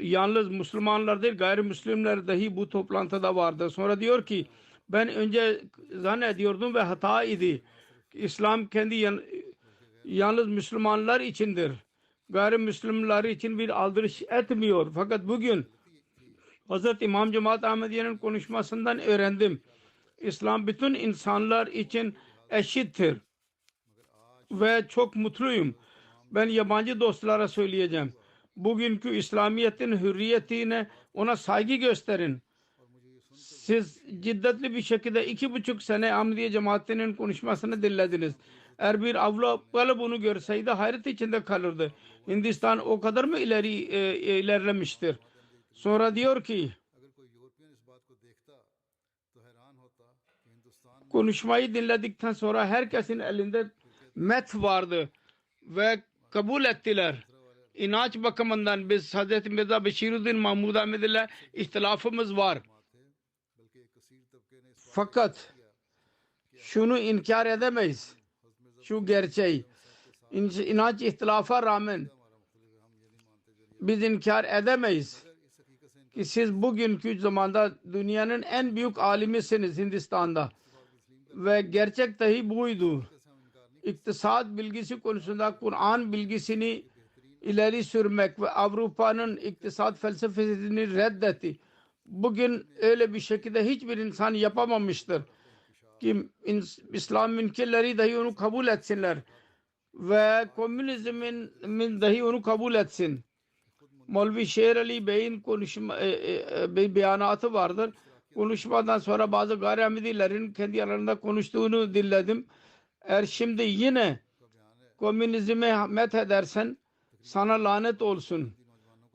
yalnız Müslümanlar değil gayrimüslimler dahi bu toplantıda vardı. Sonra diyor ki ben önce zannediyordum ve hata idi. İslam kendi yalnız Müslümanlar içindir. Gayrimüslimler için bir aldırış etmiyor. Fakat bugün Hz. İmam Cemaat Ahmediye'nin konuşmasından öğrendim. İslam bütün insanlar için eşittir. Ve çok mutluyum. Ben yabancı dostlara söyleyeceğim. Bugünkü İslamiyet'in hürriyetine ona saygı gösterin. Siz ciddetli bir şekilde 2,5 sene Ahmediye cemaatinin konuşmasını dinlediniz. Eğer bir Avrupalı bunu görseydi hayret içinde kalırdı. Hindistan o kadar mı ilerlemiştir? Sonra diyor ki अगर कोई यूरोपियन इस बात को देखता तो हैरान होता कि Hindustan konuşmayı dinledikten sonra herkesin elinde met vardı ve kabul ettiler. İnanç bakımından biz Hz. Mirza Beşiruddin Mahmud Ahmed ile ihtilafımız var. थे बल्कि एक कसीर तबके ने इस Fakat şunu inkar edemeyiz. Şu gerçeği. İnanç ihtilafa rağmen biz inkar edemeyiz ki siz bugünkü zamanda dünyanın en büyük alimisiniz Hindistan'da. Ve gerçek dahi buydu. İktisat bilgisi konusunda Kur'an bilgisini ileri sürmek ve Avrupa'nın iktisat felsefesini reddetti. Bugün öyle bir şekilde hiçbir insan yapamamıştır ki İslam münkirleri dahi onu kabul etsinler ve komünizmin dahi onu kabul etsin. Molvi Şer Ali Bey'in beyanatı vardır. Konuşmadan sonra bazı gayrimüslimlerin kendi aralarında konuştuğunu dinledim. Eğer şimdi yine komünizme met edersen sana lanet olsun.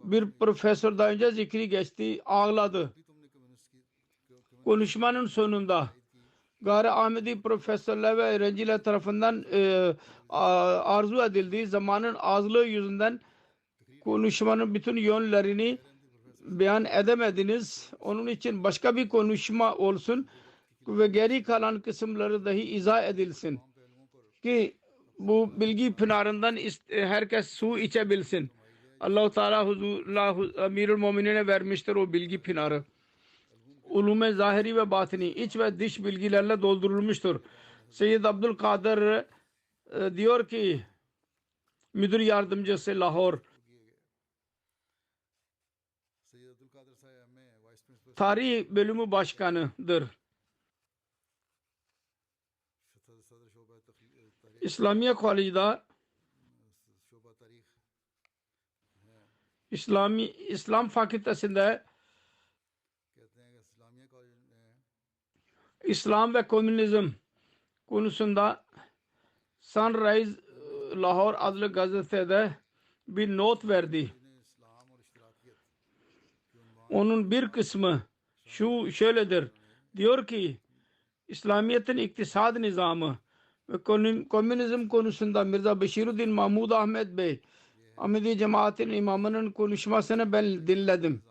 Bir profesör daha önce zikri geçti, ağladı. Konuşmanın sonunda Gayri Ahmedi profesörler ve öğrenciler tarafından arzu edildiği zamanın azlığı yüzünden konuşmanın bütün yönlerini beyan edemediniz. Onun için başka bir konuşma olsun ve geri kalan kısımları dahi izah edilsin ki bu bilgi pınarından herkes su içebilsin. Allah-u Teala huzurullah Amirul Muminine vermiştir o bilgi pınarı. Ulume zahiri ve batini, iç ve dış bilgilerle doldurulmuştur. Seyyid Abdülkadir diyor ki müdür yardımcısı Lahor tarih bölümü başkanıdır. İslamiye Kolej'de İslam Fakültesi'nde İslam ve Komünizm konusunda Sunrise Lahore adlı gazetede bir not verdi. Onun bir kısmı şöyledir. Diyor ki İslamiyet'in iktisad nizamı ve komünizm konusunda Mirza Beşiruddin Mahmud Ahmet Bey Ahmedi cemaatin imamının konuşmasını ben dinledim.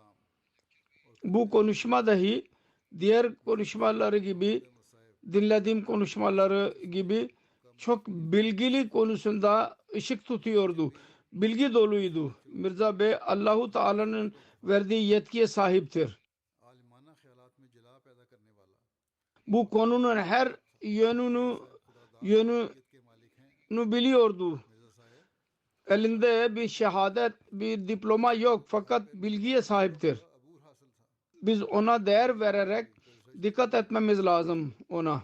Bu konuşma dahi diğer konuşmaları gibi, dinlediğim konuşmaları gibi çok bilgili konusunda ışık tutuyordu. Bilgi doluydu. Mirza Bey Allahu Teala'nın verdiği yetkiye sahiptir. Bu konunun her yönünü biliyordu. Elinde bir şehadet, bir diploma yok fakat bilgiye sahiptir. Biz ona değer vererek dikkat etmemiz lazım ona.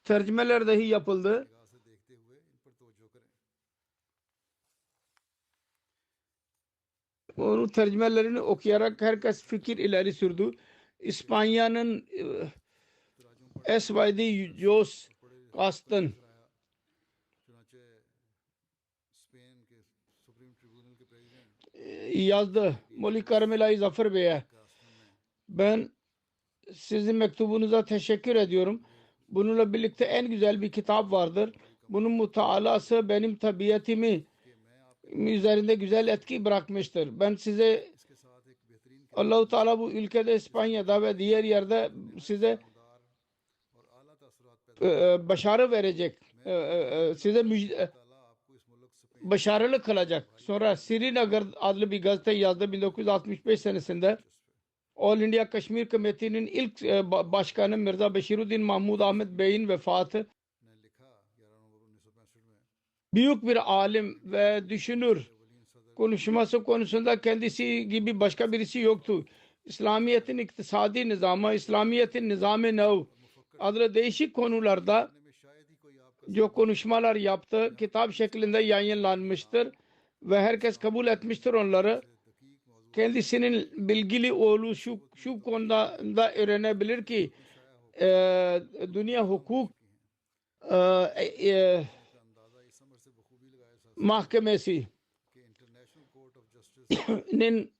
Tercümeler dahi yapıldı. Onun tercümelerini okuyarak herkes fikir ileri sürdü. İspanya'nın S.Y.D. Jos Castan yazdı. Molly Carmela'yı Zafer Bey'e. Ben sizin mektubunuza teşekkür ediyorum. Bununla birlikte en güzel bir kitap vardır. Bunun mutaalası benim tabiatimi üzerinde güzel etki bırakmıştır. Ben size Allah-u Teala bu ülkede İspanya'da ve diğer yerde size başarı verecek. Size başarılı kılacak. Sonra Srinagar adlı bir gazete yazdı 1965 senesinde. All India Kashmir Committee'nin ilk başkanı Mirza Beşiruddin Mahmud Ahmet Bey'in vefatı. Büyük bir alim ve düşünür. Konuşması konusunda kendisi gibi başka birisi yoktu. İslamiyet'in iktisadi nizamı, İslamiyet'in nizam-ı nev adlı değişik konularda जो konuşmalar yaptı, kitap şeklinde yayınlanmıştır ve herkes kabul etmiştir onları. Kendisinin bilgili olduğu şu konuda da öğrenebilir ki dünya hukuk mahkemesinin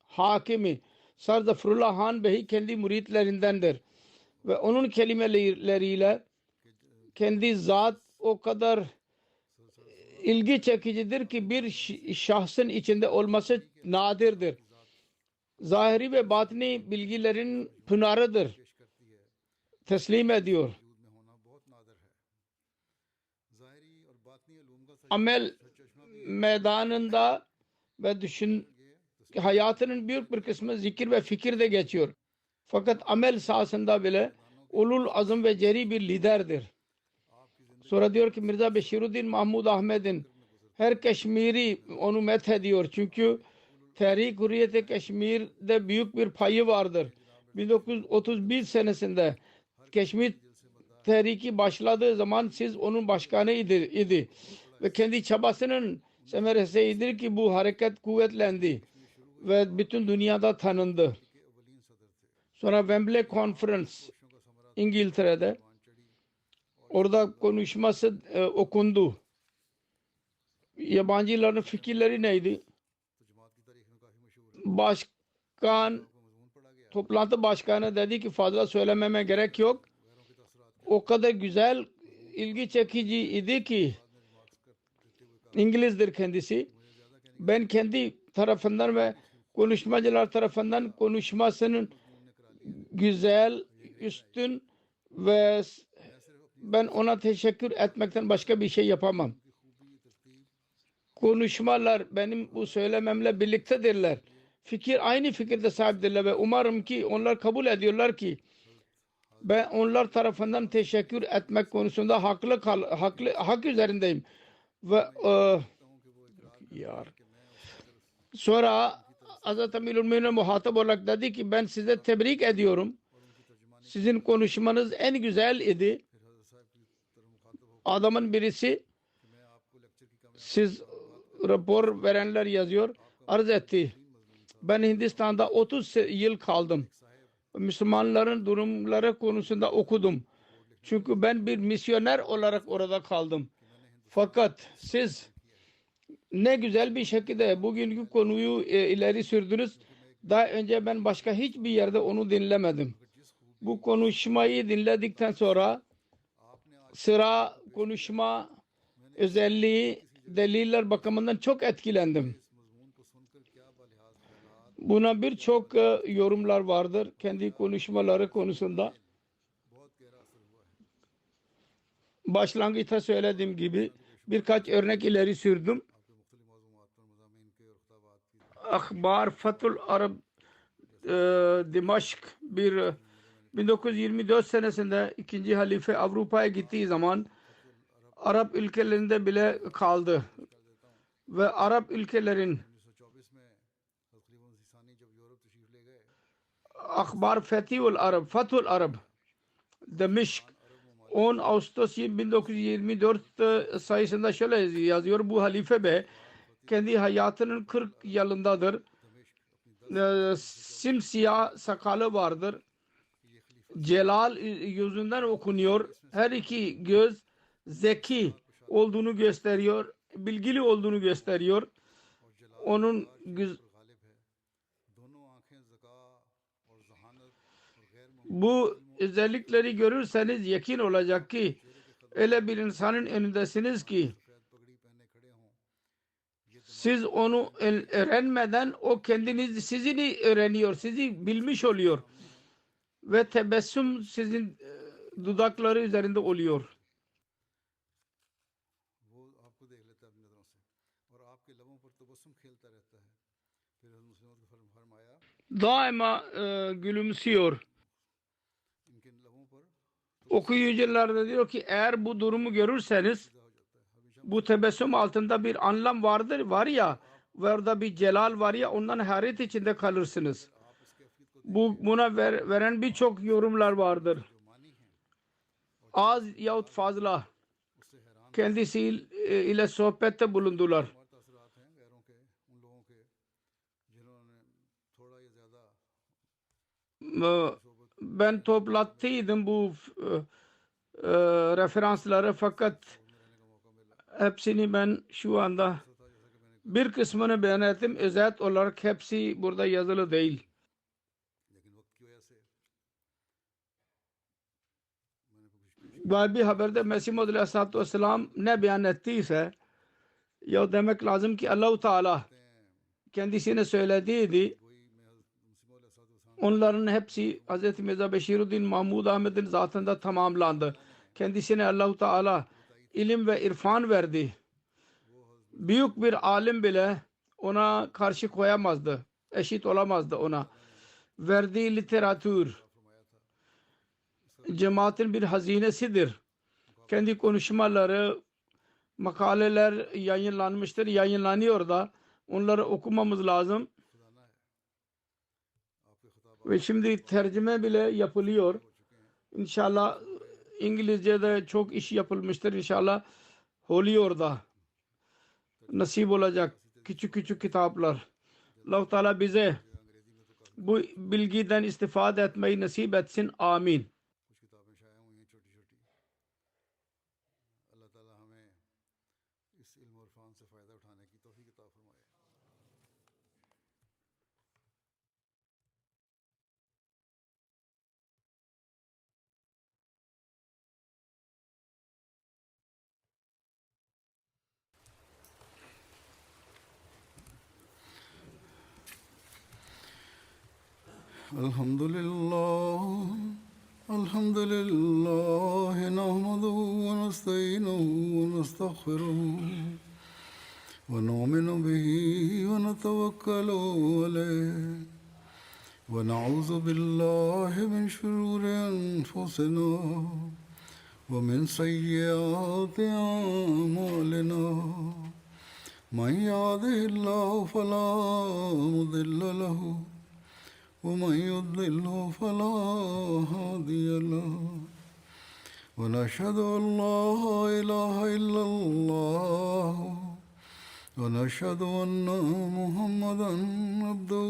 hakimi Sir Zafarullah Han Bey kendi müritlerindendir ve onun kelimeleriyle kendi zat o kadar ilgi çekicidir ki bir şahsın içinde olması nadirdir. Zahiri ve batini bilgilerin pınarıdır. Teslim ediyor. Amel meydanında ve hayatının büyük bir kısmı zikir ve fikirde geçiyor. Fakat amel sahasında bile ulul azm ve ceri bir liderdir. Sonra diyor ki Mirza Beşiruddin Mahmud Ahmet'in her Keşmiri onu methediyor. Çünkü Tehrik Hürriyet-i Keşmir'de büyük bir payı vardır. 1931 senesinde Keşmir Tehriki başladığı zaman siz onun başkanı idi. Ve kendi çabasının semeresiydi ki bu hareket kuvvetlendi ve bütün dünyada tanındı. Sonra Wembley Conference İngiltere'de orada konuşması okundu. Yabancıların fikirleri neydi? Toplantı başkanı dedi ki fazla söylememe gerek yok. O kadar güzel, ilgi çekici idi ki İngilizdir kendisi. Ben kendi tarafından ve konuşmacılar tarafından konuşmasının güzel, üstün ve ben ona teşekkür etmekten başka bir şey yapamam. Konuşmalar benim bu söylememle birliktedirler. Aynı fikirde sahiptirler ve umarım ki onlar kabul ediyorlar ki ben onlar tarafından teşekkür etmek konusunda hak üzerindeyim. Ve sonra Hazreti Amirul Mü'minin muhatap olarak dedi ki ben size tebrik ediyorum. Sizin konuşmanız en güzel idi. Adamın birisi siz rapor verenler yazıyor arz etti. Ben Hindistan'da 30 yıl kaldım. Müslümanların durumları konusunda okudum. Çünkü ben bir misyoner olarak orada kaldım. Fakat siz Ne güzel bir şekilde bugünkü konuyu ileri sürdünüz. Daha önce ben başka hiçbir yerde onu dinlemedim. Bu konuşmayı dinledikten sonra sıra konuşma özelliği deliller bakımından çok etkilendim. Buna birçok yorumlar vardır kendi konuşmaları konusunda. Başlangıçta söylediğim gibi birkaç örnek ileri sürdüm. Akhbar Fathul Arab Dimaşk 1924 senesinde ikinci halife Avrupa'ya gittiği zaman Arap ülkelerinde bile kaldı ve Arap ülkelerin Akhbar Fathul Arab Dimaşk 10 Ağustos 1924 sayısında şöyle yazıyor. Bu halife bey kendi hayatının 40 yılındadır. Simsiyah sakalı vardır. Celal yüzünden okunuyor. Her iki göz zeki olduğunu gösteriyor. Bilgili olduğunu gösteriyor. Onun bu özellikleri görürseniz yakin olacak ki öyle bir insanın önündesiniz ki siz onu öğrenmeden o kendiniz sizini öğreniyor, sizi bilmiş oluyor ve tebessüm sizin dudakları üzerinde oluyor. Daima gülümsüyor. Okuyucular da diyor ki eğer bu durumu görürseniz bu tebessüm altında bir anlam var ya ve orada bir celal var ya ondan hayret içinde kalırsınız. Buna veren birçok yorumlar vardır. Az yahut fazla kendisi ile sohbette bulundular. Ben toplattıydım bu referansları fakat hepsini ben şu anda bir kısmını beyan ettim. Özet olarak hepsi burada yazılı değil. Bir haberde Mesih Muhammed Aleyhisselatü Vesselam ne beyan ettiyse ya demek lazım ki Allah-u Teala kendisine söylediydi. Onların hepsi Hz. Mirza Beşiruddin Mahmud Ahmed'in zatında tamamlandı. Kendisine Allah-u Teala ilim ve irfan verdi. Büyük bir alim bile ona karşı koyamazdı. Eşit olamazdı ona. Verdiği literatür cemaatin bir hazinesidir. Kendi konuşmaları, makaleler yayınlanmıştır, yayınlanıyor da onları okumamız lazım. Ve şimdi tercüme bile yapılıyor. İnşallah İngilizce'de çok iş yapılmıştır. İnşallah oluyor da nasip olacak küçük küçük kitaplar. Allah-u Teala bize bu bilgiden istifade etmeyi nasip etsin. Amin. الحمد لله نحمده ونستعينه ونستغفره ونؤمن به ونتوكل عليه ونعوذ بالله من شرور أنفسنا ومن سيئات أعمالنا من يهده الله فلا مضل له ومن يضلل فلا هادي له ونشهد أن لا إله إلا الله ونشهد أن محمدا عبده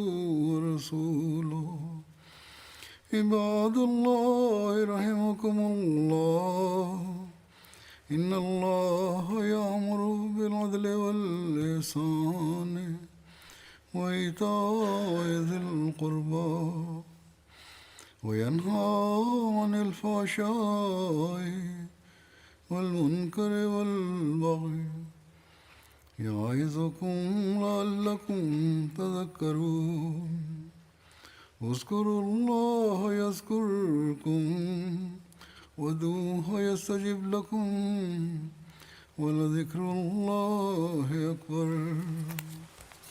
ورسوله عباد الله رحمكم الله إن الله يأمر بالعدل والإحسان والإحسان وإيتاء ذي القربى وينهى عن الفحشاء والمنكر والبغي يعظكم لعلكم تذكرون اذكروا الله يذكركم وادعوه يستجب لكم ولذكر الله أكبر